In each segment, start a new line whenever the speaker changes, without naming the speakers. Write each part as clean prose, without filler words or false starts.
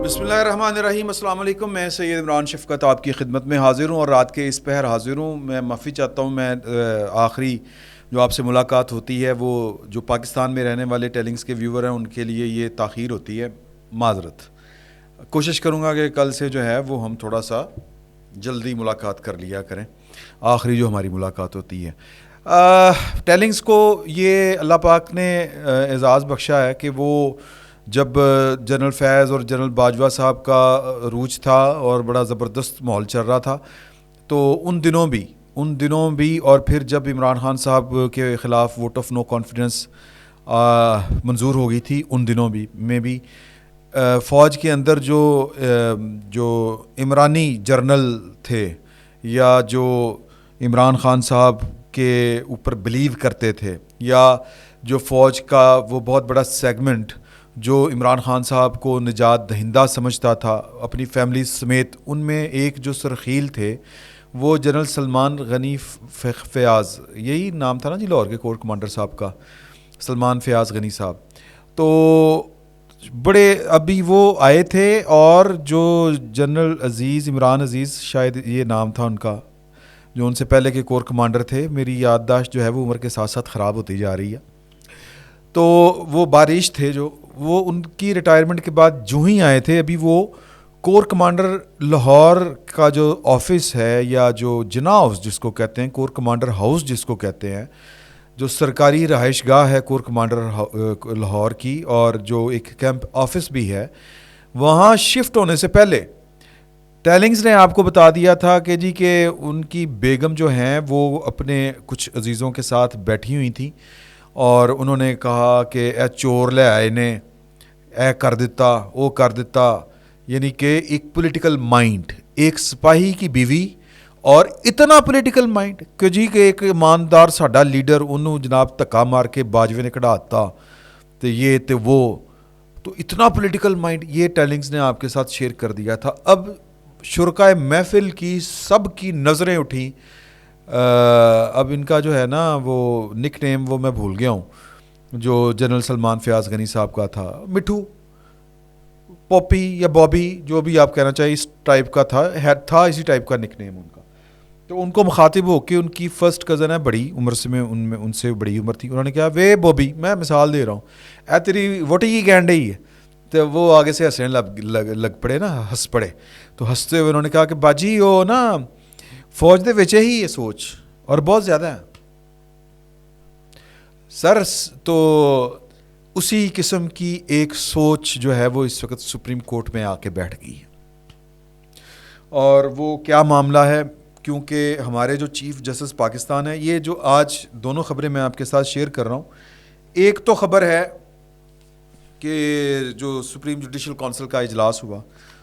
بسم اللہ الرحمن الرحیم. السلام علیکم. میں سید عمران شفقت آپ کی خدمت میں حاضر ہوں اور رات کے اس پہر حاضر ہوں. میں معافی چاہتا ہوں. میں آخری جو آپ سے ملاقات ہوتی ہے وہ جو پاکستان میں رہنے والے ٹیلنگز کے ویور ہیں ان کے لیے یہ تاخیر ہوتی ہے. معذرت. کوشش کروں گا کہ کل سے جو ہے وہ ہم تھوڑا سا جلدی ملاقات کر لیا کریں. آخری جو ہماری ملاقات ہوتی ہے ٹیلنگز کو یہ اللہ پاک نے اعزاز بخشا ہے کہ وہ جب جنرل فیض اور جنرل باجوہ صاحب کا عروج تھا اور بڑا زبردست ماحول چل رہا تھا تو ان دنوں بھی اور پھر جب عمران خان صاحب کے خلاف ووٹ آف نو کانفیڈنس منظور ہو گئی تھی ان دنوں بھی فوج کے اندر جو عمرانی جرنل تھے یا جو عمران خان صاحب کے اوپر بلیو کرتے تھے یا جو فوج کا وہ بہت بڑا سیگمنٹ جو عمران خان صاحب کو نجات دہندہ سمجھتا تھا اپنی فیملی سمیت، ان میں ایک جو سرخیل تھے وہ جنرل سلمان غنی فیاض، یہی نام تھا نا جی لاہور کے کور کمانڈر صاحب کا، سلمان فیاض غنی صاحب. تو بڑے ابھی وہ آئے تھے اور جو جنرل عزیز عمران عزیز شاید یہ نام تھا ان کا، جو ان سے پہلے کے کور کمانڈر تھے. میری یادداشت جو ہے وہ عمر کے ساتھ ساتھ خراب ہوتی جا رہی ہے. تو وہ بارش تھے جو وہ ان کی ریٹائرمنٹ کے بعد جو ہی آئے تھے. ابھی وہ کور کمانڈر لاہور کا جو آفس ہے یا جو جناح ہاؤس جس کو کہتے ہیں، کور کمانڈر ہاؤس جس کو کہتے ہیں، جو سرکاری رہائش گاہ ہے کور کمانڈر لاہور کی اور جو ایک کیمپ آفس بھی ہے، وہاں شفٹ ہونے سے پہلے ٹیلنگز نے آپ کو بتا دیا تھا کہ جی کہ ان کی بیگم جو ہیں وہ اپنے کچھ عزیزوں کے ساتھ بیٹھی ہوئی تھیں اور انہوں نے کہا کہ اے چور لے آئے نے، اے کر دیتا وہ کر دیتا. یعنی کہ ایک پولیٹیکل مائنڈ، ایک سپاہی کی بیوی اور اتنا پولیٹیکل مائنڈ کہ جی کہ ایک ایماندار ساڈا لیڈر انہوں جناب دھکا مار کے باجوے نے کڑھاتا تو یہ تو وہ، تو اتنا پولیٹیکل مائنڈ یہ ٹیلنگز نے آپ کے ساتھ شیئر کر دیا تھا. اب شرکائے محفل کی سب کی نظریں اٹھیں. اب ان کا جو ہے نا وہ نک نیم وہ میں بھول گیا ہوں جو جنرل سلمان فیاض غنی صاحب کا تھا، مٹھو پوپی یا بابی جو بھی آپ کہنا چاہیے، اس ٹائپ کا تھا اسی ٹائپ کا نک نیم ان کا. تو ان کو مخاطب ہو کے ان کی فرسٹ کزن ہے بڑی عمر سے، میں ان سے بڑی عمر تھی، انہوں نے کہا وے بوبی، میں مثال دے رہا ہوں، اے تیری ووٹی کی گینڈے ہی ہے. تو وہ آگے سے ہنسنے لگ پڑے نا، ہنس پڑے. تو ہنستے ہوئے انہوں نے کہا کہ باجی وہ نا فوج دے وچے ہی یہ سوچ اور بہت زیادہ ہے سر. تو اسی قسم کی ایک سوچ جو ہے وہ اس وقت سپریم کورٹ میں آ کے بیٹھ گئی ہے. اور وہ کیا معاملہ ہے، کیونکہ ہمارے جو چیف جسٹس پاکستان ہے، یہ جو آج دونوں خبریں میں آپ کے ساتھ شیئر کر رہا ہوں. ایک تو خبر ہے کہ جو سپریم جوڈیشل کونسل کا اجلاس ہوا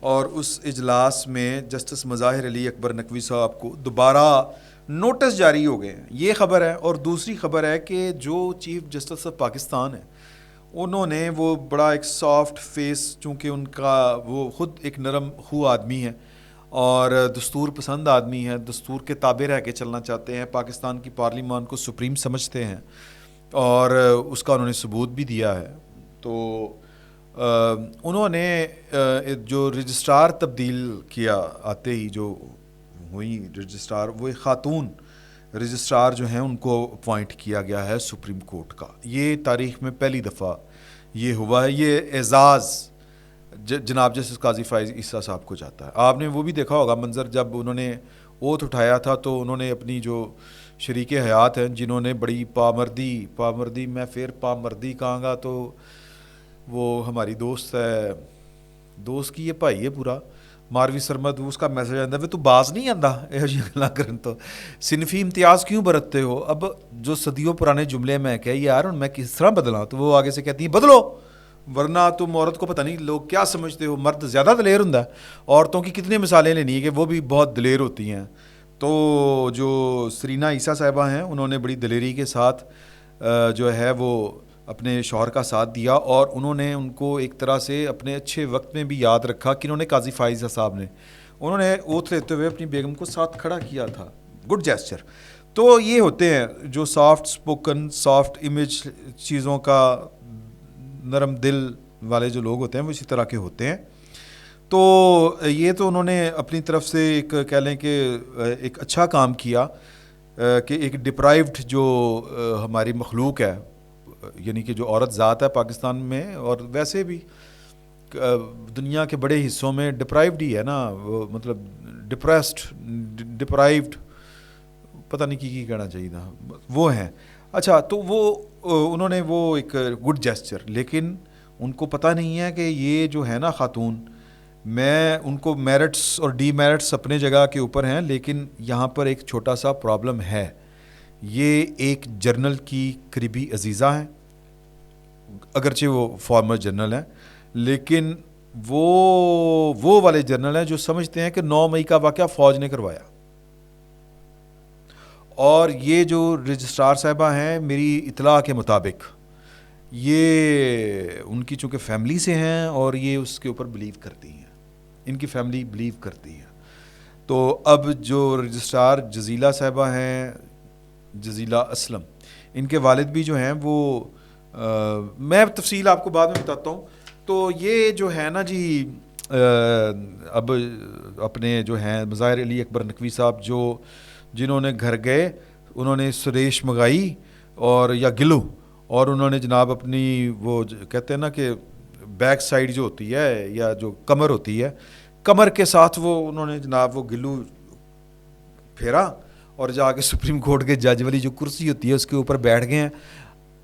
اور اس اجلاس میں جسٹس مظاہر علی اکبر نقوی صاحب کو دوبارہ نوٹس جاری ہو گئے ہیں، یہ خبر ہے. اور دوسری خبر ہے کہ جو چیف جسٹس آف پاکستان ہے انہوں نے وہ بڑا ایک سافٹ فیس، چونکہ ان کا وہ خود ایک نرم خو آدمی ہے اور دستور پسند آدمی ہے، دستور کے تابع رہ کے چلنا چاہتے ہیں، پاکستان کی پارلیمان کو سپریم سمجھتے ہیں اور اس کا انہوں نے ثبوت بھی دیا ہے. تو انہوں نے جو رجسٹرار تبدیل کیا آتے ہی جو ہوئی رجسٹرار، وہ ایک خاتون رجسٹرار جو ہیں ان کو اپوائنٹ کیا گیا ہے سپریم کورٹ کا. یہ تاریخ میں پہلی دفعہ یہ ہوا ہے. یہ اعزاز جناب جسٹس قاضی فائز عیسیٰ صاحب کو جاتا ہے. آپ نے وہ بھی دیکھا ہوگا منظر جب انہوں نے اوتھ اٹھایا تھا تو انہوں نے اپنی جو شریک حیات ہیں جنہوں نے بڑی پامردی میں پھر پامردی کہاں گا تو وہ ہماری دوست ہے، دوست کی یہ بھائی ہے پورا ماروی سرمد، اس کا میسج آتا ہے تو باز نہیں آتا یہ جی گلا کرن تو صنفی امتیاز کیوں برتتے ہو. اب جو صدیوں پرانے جملے میں کہ یار میں کس طرح بدلاں، تو وہ آگے سے کہتی ہیں بدلو ورنہ تم عورت کو پتہ نہیں لوگ کیا سمجھتے ہو، مرد زیادہ دلیر ہوں. عورتوں کی کتنی مثالیں لینی ہے کہ وہ بھی بہت دلیر ہوتی ہیں. تو جو سرینا عیسیٰ صاحبہ ہیں انہوں نے بڑی دلیری کے ساتھ جو ہے وہ اپنے شوہر کا ساتھ دیا اور انہوں نے ان کو ایک طرح سے اپنے اچھے وقت میں بھی یاد رکھا کہ انہوں نے قاضی فائز صاحب نے انہوں نے اوتھ لیتے ہوئے اپنی بیگم کو ساتھ کھڑا کیا تھا. Good gesture. تو یہ ہوتے ہیں جو سافٹ سپوکن، سافٹ امیج چیزوں کا، نرم دل والے جو لوگ ہوتے ہیں وہ اسی طرح کے ہوتے ہیں. تو یہ تو انہوں نے اپنی طرف سے ایک کہہ لیں کہ ایک اچھا کام کیا کہ ایک ڈپرائیوڈ جو ہماری مخلوق ہے، یعنی کہ جو عورت ذات ہے پاکستان میں اور ویسے بھی دنیا کے بڑے حصوں میں ڈپرائیوڈ ہی ہے نا، وہ مطلب ڈپرائیوڈ پتہ نہیں کی کہنا چاہیے تھا، وہ ہیں. اچھا تو وہ انہوں نے وہ ایک گڈ جیسچر، لیکن ان کو پتہ نہیں ہے کہ یہ جو ہے نا خاتون، میں ان کو میرٹس اور ڈی میرٹس اپنے جگہ کے اوپر ہیں، لیکن یہاں پر ایک چھوٹا سا پرابلم ہے. یہ ایک جرنل کی قریبی عزیزہ ہیں، اگرچہ وہ فارمر جرنل ہیں، لیکن وہ والے جرنل ہیں جو سمجھتے ہیں کہ 9 مئی کا واقعہ فوج نے کروایا. اور یہ جو رجسٹرار صاحبہ ہیں میری اطلاع کے مطابق یہ ان کی چونکہ فیملی سے ہیں اور یہ اس کے اوپر بلیو کرتی ہیں، ان کی فیملی بلیو کرتی ہے. تو اب جو رجسٹرار جزیلہ صاحبہ ہیں، جزیلہ اسلم، ان کے والد بھی جو ہیں وہ میں تفصیل آپ کو بعد میں بتاتا ہوں. تو یہ جو ہے نا جی اب اپنے جو ہیں مظاہر علی اکبر نقوی صاحب جنہوں نے گھر گئے، انہوں نے سریش مگائی اور یا گلو، اور انہوں نے جناب اپنی وہ کہتے ہیں نا کہ بیک سائڈ جو ہوتی ہے یا جو کمر ہوتی ہے، کمر کے ساتھ وہ انہوں نے جناب وہ گلو پھیرا اور جا کے سپریم کورٹ کے جج والی جو کرسی ہوتی ہے اس کے اوپر بیٹھ گئے ہیں.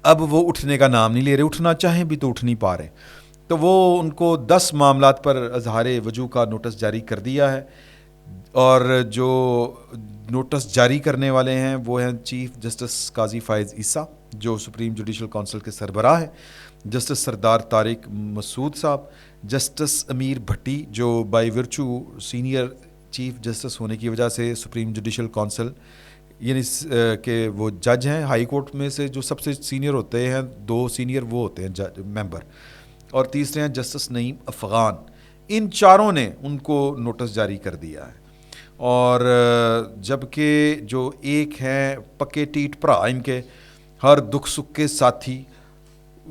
اب وہ اٹھنے کا نام نہیں لے رہے، اٹھنا چاہیں بھی تو اٹھ نہیں پا رہے. تو وہ ان کو 10 معاملات پر اظہار وجوہ کا نوٹس جاری کر دیا ہے، اور جو نوٹس جاری کرنے والے ہیں وہ ہیں چیف جسٹس قاضی فائز عیسیٰ جو سپریم جوڈیشل کونسل کے سربراہ ہیں، جسٹس سردار طارق مسعود صاحب، جسٹس امیر بھٹی جو by virtue senior chief justice ہونے کی وجہ سے سپریم جوڈیشل کونسل یعنی کہ وہ جج ہیں ہائی کورٹ میں سے جو سب سے سینئر ہوتے ہیں، 2 سینئر وہ ہوتے ہیں جج ممبر، اور تیسرے ہیں جسٹس نعیم افغان. ان چاروں نے ان کو نوٹس جاری کر دیا ہے. اور جبکہ جو ایک ہیں پکے ٹیٹ بھرا ان کے ہر دکھ سکھ کے ساتھی،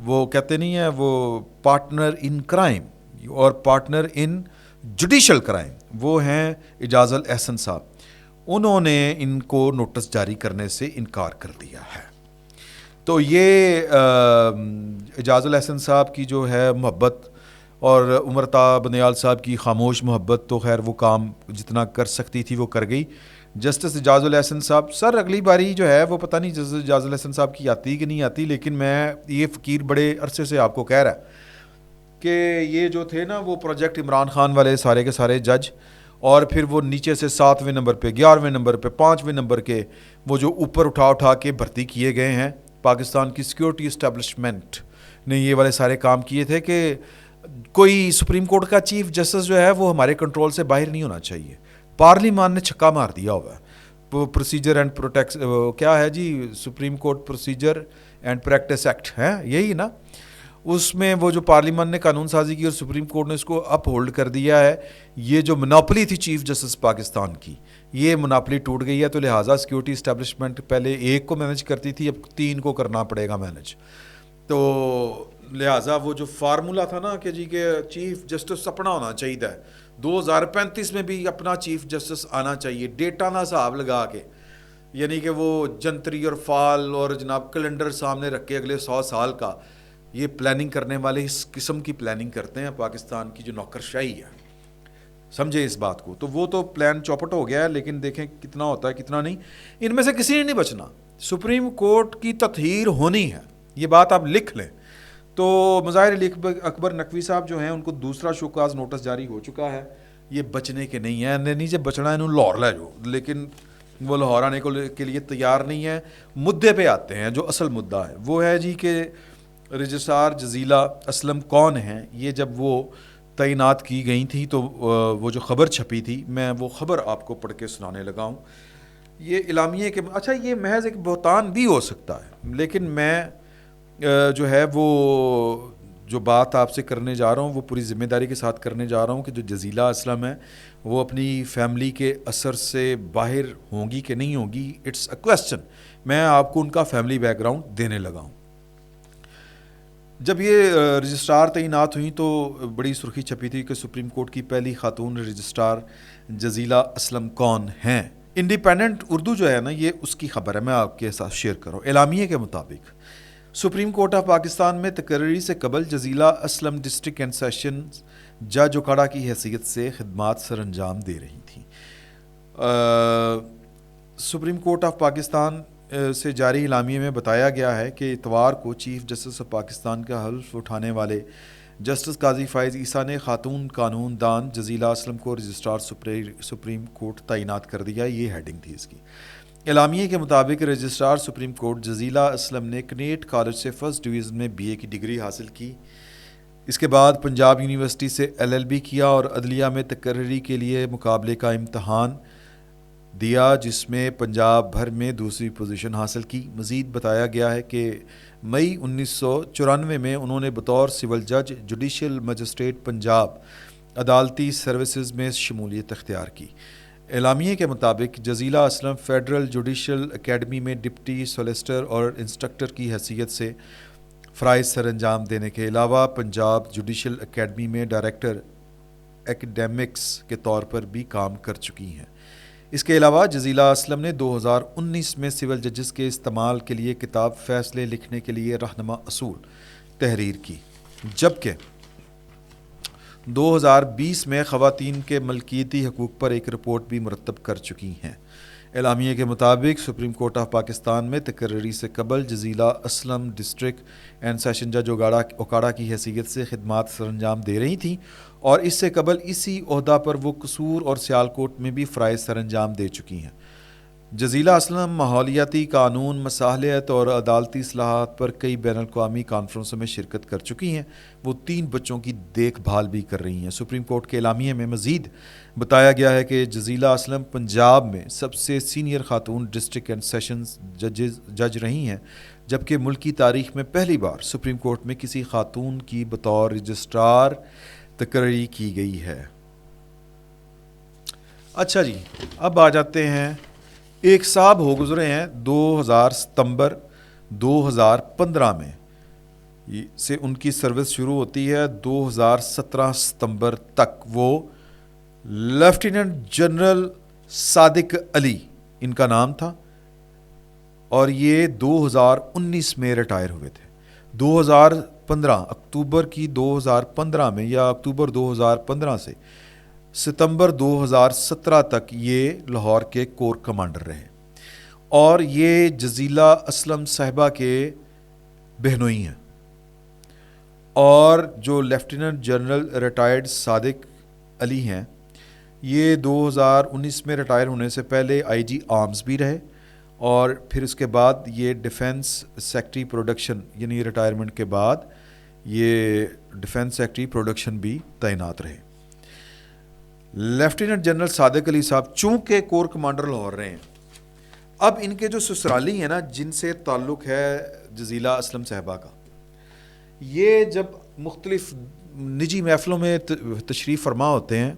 وہ کہتے نہیں ہیں وہ پارٹنر ان کرائم اور پارٹنر ان جوڈیشل کرائم، وہ ہیں اعجاز الاحسن صاحب. انہوں نے ان کو نوٹس جاری کرنے سے انکار کر دیا ہے. تو یہ اعجاز الاحسن صاحب کی جو ہے محبت اور عمرتا بنیال صاحب کی خاموش محبت، تو خیر وہ کام جتنا کر سکتی تھی وہ کر گئی. جسٹس اعجاز الاحسن صاحب سر اگلی باری جو ہے وہ پتہ نہیں جسٹس اعجاز الاحسن صاحب کی آتی کہ نہیں آتی، لیکن میں یہ فقیر بڑے عرصے سے آپ کو کہہ رہا کہ یہ جو تھے نا وہ پروجیکٹ عمران خان والے سارے کے سارے جج، اور پھر وہ نیچے سے 7ویں نمبر پہ 11ویں نمبر پہ 5ویں نمبر کے وہ جو اوپر اٹھا کے بھرتی کیے گئے ہیں، پاکستان کی سیکورٹی اسٹیبلشمنٹ نے یہ والے سارے کام کیے تھے کہ کوئی سپریم کورٹ کا چیف جسٹس جو ہے وہ ہمارے کنٹرول سے باہر نہیں ہونا چاہیے. پارلیمان نے چھکا مار دیا ہوا ہے. وہ پروسیجر اینڈ پروٹیکس کیا ہے جی، supreme court procedure and practice act ہے یہی نا، اس میں وہ جو پارلیمان نے قانون سازی کی اور سپریم کورٹ نے اس کو اپ ہولڈ کر دیا ہے. یہ جو منوپلی تھی چیف جسٹس پاکستان کی، یہ منوپلی ٹوٹ گئی ہے. تو لہٰذا سیکورٹی اسٹیبلشمنٹ پہلے ایک کو مینج کرتی تھی، اب 3 کو کرنا پڑے گا مینج. تو لہٰذا وہ جو فارمولا تھا نا کہ جی کہ چیف جسٹس اپنا ہونا چاہیے تھا، 2035 میں بھی اپنا چیف جسٹس آنا چاہیے، ڈیٹا نہ حساب لگا کے، یعنی کہ وہ جنتری اور فال اور جناب کیلنڈر سامنے رکھ کے اگلے 100 سال کا یہ پلاننگ کرنے والے اس قسم کی پلاننگ کرتے ہیں. پاکستان کی جو نوکرشاہی ہے، سمجھے اس بات کو. تو وہ تو پلان چوپٹ ہو گیا ہے، لیکن دیکھیں کتنا ہوتا ہے کتنا نہیں. ان میں سے کسی نے نہیں بچنا. سپریم کورٹ کی تطہیر ہونی ہے، یہ بات آپ لکھ لیں. تو مظاہر علی اکبر نقوی صاحب جو ہیں ان کو دوسرا شوکاز نوٹس جاری ہو چکا ہے. یہ بچنے کے نہیں ہیں، نہیں سے بچنا ہے انہوں لاہور لے جو، لیکن وہ لاہور آنے کے لیے تیار نہیں ہے. مدعے پہ آتے ہیں. جو اصل مدعا ہے وہ ہے جی کہ رجسٹرار جزیلہ اسلم کون ہیں. یہ جب وہ تعینات کی گئی تھیں تو وہ جو خبر چھپی تھی، میں وہ خبر آپ کو پڑھ کے سنانے لگا ہوں. یہ اعلامیے کے اچھا یہ محض ایک بہتان بھی ہو سکتا ہے، لیکن میں جو ہے وہ جو بات آپ سے کرنے جا رہا ہوں وہ پوری ذمہ داری کے ساتھ کرنے جا رہا ہوں کہ جو جزیلہ اسلم ہے وہ اپنی فیملی کے اثر سے باہر ہوں گی کہ نہیں ہوں گی، اٹس اے کویسچن. میں آپ کو ان کا فیملی بیک گراؤنڈ دینے لگا ہوں. جب یہ رجسٹرار تعینات ہوئیں تو بڑی سرخی چھپی تھی کہ سپریم کورٹ کی پہلی خاتون رجسٹرار جزیلہ اسلم کون ہیں. انڈیپینڈنٹ اردو جو ہے نا یہ اس کی خبر ہے, میں آپ کے ساتھ شیئر کروں. اعلامیے کے مطابق سپریم کورٹ آف پاکستان میں تقرری سے قبل جزیلہ اسلم ڈسٹرکٹ اینڈ سیشن جج اوکاڑا کی حیثیت سے خدمات سر انجام دے رہی تھیں. سپریم کورٹ آف پاکستان سے جاری اعلامیے میں بتایا گیا ہے کہ اتوار کو چیف جسٹس آف پاکستان کا حلف اٹھانے والے جسٹس قاضی فائز عیسیٰ نے خاتون قانون دان جزیلہ اسلم کو رجسٹرار سپریم کورٹ تعینات کر دیا. یہ ہیڈنگ تھی اس کی. اعلامیے کے مطابق رجسٹرار سپریم کورٹ جزیلہ اسلم نے کنیٹ کالج سے فرسٹ ڈویژن میں BA کی ڈگری حاصل کی. اس کے بعد پنجاب یونیورسٹی سے LLB کیا اور عدلیہ میں تقرری کے لیے مقابلے کا امتحان دیا جس میں پنجاب بھر میں دوسری پوزیشن حاصل کی. مزید بتایا گیا ہے کہ مئی 1994 میں انہوں نے بطور سول جج جوڈیشل مجسٹریٹ پنجاب عدالتی سروسز میں شمولیت اختیار کی. اعلامیے کے مطابق جزیلہ اسلم فیڈرل جوڈیشل اکیڈمی میں ڈپٹی سولیسٹر اور انسٹرکٹر کی حیثیت سے فرائض سر انجام دینے کے علاوہ پنجاب جوڈیشل اکیڈمی میں ڈائریکٹر ایکیڈیمکس کے طور پر بھی کام کر چکی ہیں. اس کے علاوہ جزیلہ اسلم نے 2019 میں سول ججز کے استعمال کے لیے کتاب فیصلے لکھنے کے لیے رہنما اصول تحریر کی, جبکہ 2020 میں خواتین کے ملکیتی حقوق پر ایک رپورٹ بھی مرتب کر چکی ہیں. اعلامیے کے مطابق سپریم کورٹ آف پاکستان میں تقرری سے قبل جزیلہ اسلم ڈسٹرکٹ اینڈ سیشن جج اوکاڑا کی حیثیت سے خدمات سر انجام دے رہی تھیں اور اس سے قبل اسی عہدہ پر وہ قصور اور سیالکوٹ میں بھی فرائض سر انجام دے چکی ہیں. جزیلہ اسلم ماحولیاتی قانون مصالحت اور عدالتی اصلاحات پر کئی بین الاقوامی کانفرنسوں میں شرکت کر چکی ہیں. وہ 3 بچوں کی دیکھ بھال بھی کر رہی ہیں. سپریم کورٹ کے اعلامیے میں مزید بتایا گیا ہے کہ جزیلہ اسلم پنجاب میں سب سے سینئر خاتون ڈسٹرکٹ اینڈ سیشنز جج رہی ہیں, جبکہ ملکی تاریخ میں پہلی بار سپریم کورٹ میں کسی خاتون کی بطور رجسٹرار تقرری کی گئی ہے. اچھا جی, اب آ جاتے ہیں. ایک صاحب ہو گزرے ہیں 2000 ستمبر 2015 میں سے ان کی سروس شروع ہوتی ہے 2017 ستمبر تک. وہ لیفٹیننٹ جنرل صادق علی ان کا نام تھا اور یہ 2019 میں ریٹائر ہوئے تھے. 2015 اکتوبر کی 2015 میں یا اکتوبر 2015 سے ستمبر 2017 تک یہ لاہور کے کور کمانڈر رہے اور یہ جزیلہ اسلم صاحبہ کے بہنوئی ہیں. اور جو لیفٹیننٹ جنرل ریٹائرڈ صادق علی ہیں یہ 2019 میں ریٹائر ہونے سے پہلے IG آرمز بھی رہے اور پھر اس کے بعد یہ ڈیفنس سیکٹری پروڈکشن یعنی ریٹائرمنٹ کے بعد یہ ڈیفنس سیکٹری پروڈکشن بھی تعینات رہے. لیفٹیننٹ جنرل صادق علی صاحب چونکہ کور کمانڈر لاہور رہے ہیں, اب ان کے جو سسرالی ہیں نا جن سے تعلق ہے جزیلہ اسلم صاحبہ کا, یہ جب مختلف نجی محفلوں میں تشریف فرما ہوتے ہیں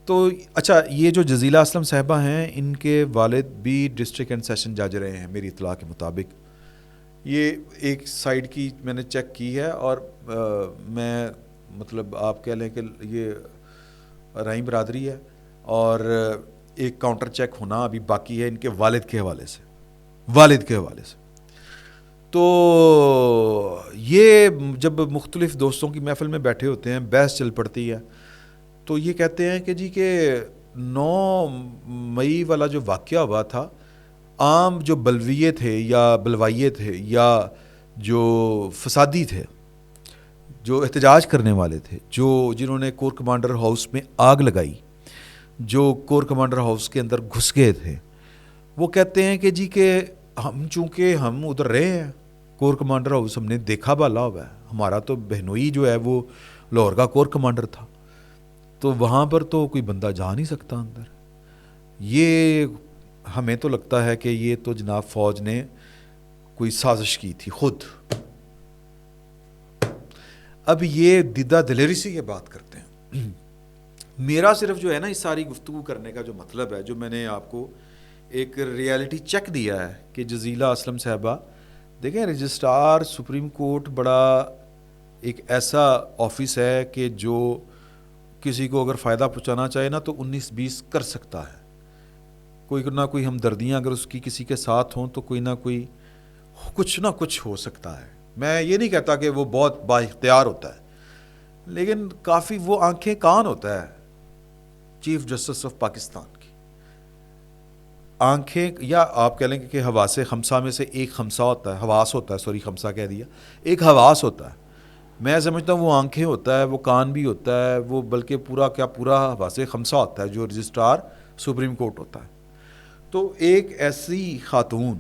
تو اچھا یہ جو جزیلہ اسلم صاحبہ ہیں ان کے والد بھی ڈسٹرکٹ اینڈ سیشن جج رہے ہیں میری اطلاع کے مطابق. یہ ایک سائڈ کی میں نے چیک کی ہے اور میں مطلب آپ کہہ لیں کہ یہ رائیں برادری ہے اور ایک کاؤنٹر چیک ہونا ابھی باقی ہے ان کے والد کے حوالے سے. تو یہ جب مختلف دوستوں کی محفل میں بیٹھے ہوتے ہیں بحث چل پڑتی ہے تو یہ کہتے ہیں کہ جی کہ 9 مئی والا جو واقعہ ہوا تھا عام جو بلویے تھے یا بلوائیے تھے یا جو فسادی تھے جو احتجاج کرنے والے تھے جنہوں نے کور کمانڈر ہاؤس میں آگ لگائی جو کور کمانڈر ہاؤس کے اندر گھس گئے تھے, وہ کہتے ہیں کہ جی کہ چونکہ ہم ادھر رہے ہیں کور کمانڈر ہاؤس ہم نے دیکھا بالا ہوا ہے, ہمارا تو بہنوئی جو ہے وہ لاہور کا کور کمانڈر تھا تو وہاں پر تو کوئی بندہ جا نہیں سکتا اندر. یہ ہمیں تو لگتا ہے کہ یہ تو جناب فوج نے کوئی سازش کی تھی خود. اب یہ دیدہ دلیری سے یہ بات کرتے ہیں. میرا صرف جو ہے نا اس ساری گفتگو کرنے کا جو مطلب ہے, جو میں نے آپ کو ایک ریالٹی چیک دیا ہے کہ جزیلہ اسلم صاحبہ دیکھیں رجسٹرار سپریم کورٹ بڑا ایک ایسا آفس ہے کہ جو کسی کو اگر فائدہ پہنچانا چاہے نا تو 19-20 کر سکتا ہے. کوئی نہ کوئی ہمدردیاں اگر اس کی کسی کے ساتھ ہوں تو کوئی نہ کوئی کچھ نہ کچھ ہو سکتا ہے. میں یہ نہیں کہتا کہ وہ بہت با اختیار ہوتا ہے, لیکن کافی وہ آنکھیں کان ہوتا ہے چیف جسٹس آف پاکستان کی. آنکھیں, یا آپ کہہ لیں کہ حواس خمسہ میں سے ایک خمسہ ہوتا ہے, حواس ہوتا ہے, سوری خمسہ کہہ دیا, ایک حواس ہوتا ہے. میں سمجھتا ہوں وہ آنکھیں ہوتا ہے, وہ کان بھی ہوتا ہے, وہ بلکہ پورا حواس خمسہ ہوتا ہے جو رجسٹرار سپریم کورٹ ہوتا ہے. تو ایک ایسی خاتون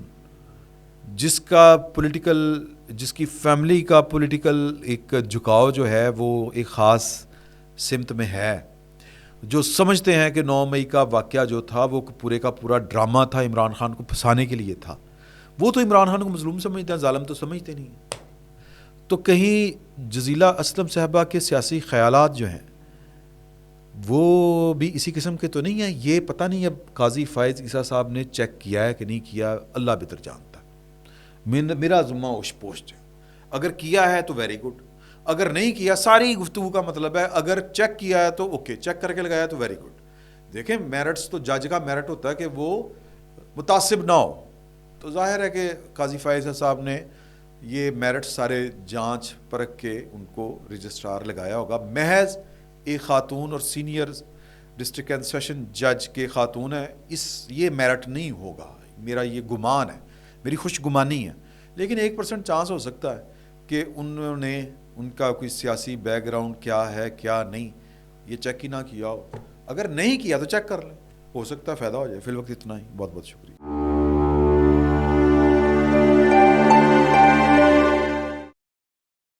جس کی فیملی کا پولیٹیکل ایک جھکاؤ جو ہے وہ ایک خاص سمت میں ہے, جو سمجھتے ہیں کہ 9 مئی کا واقعہ جو تھا وہ پورے کا پورا ڈرامہ تھا, عمران خان کو پھنسانے کے لیے تھا. وہ تو عمران خان کو مظلوم سمجھتے ہیں, ظالم تو سمجھتے نہیں. تو کہیں جزیلہ اسلم صاحبہ کے سیاسی خیالات جو ہیں وہ بھی اسی قسم کے تو نہیں ہیں. یہ پتہ نہیں اب قاضی فائز عیسیٰ صاحب نے چیک کیا ہے کہ نہیں کیا, اللہ بہتر جانتا ہے. میرا ذمہ اوش پوسٹ ہے, اگر کیا ہے تو ویری گڈ, اگر نہیں کیا, ساری گفتگو کا مطلب ہے اگر چیک کیا ہے تو اوکے, چیک کر کے لگایا تو ویری گڈ. دیکھیں میرٹس تو جج کا میرٹ ہوتا ہے کہ وہ متعصب نہ ہو. تو ظاہر ہے کہ قاضی فائز صاحب نے یہ میرٹ سارے جانچ پرکھ کے ان کو رجسٹرار لگایا ہوگا. محض ایک خاتون اور سینئر ڈسٹرکٹ اینڈ سیشن جج کے خاتون ہے, یہ میرٹ نہیں ہوگا. میرا یہ گمان ہے, میری خوش گمانی ہے. لیکن 1% چانس ہو سکتا ہے کہ انہوں نے ان کا کوئی سیاسی بیک گراؤنڈ کیا ہے کیا نہیں یہ چیک ہی نہ کیا ہو. اگر نہیں کیا تو چیک کر لیں, ہو سکتا ہے فائدہ ہو جائے. فی الوقت اتنا ہی, بہت بہت شکریہ.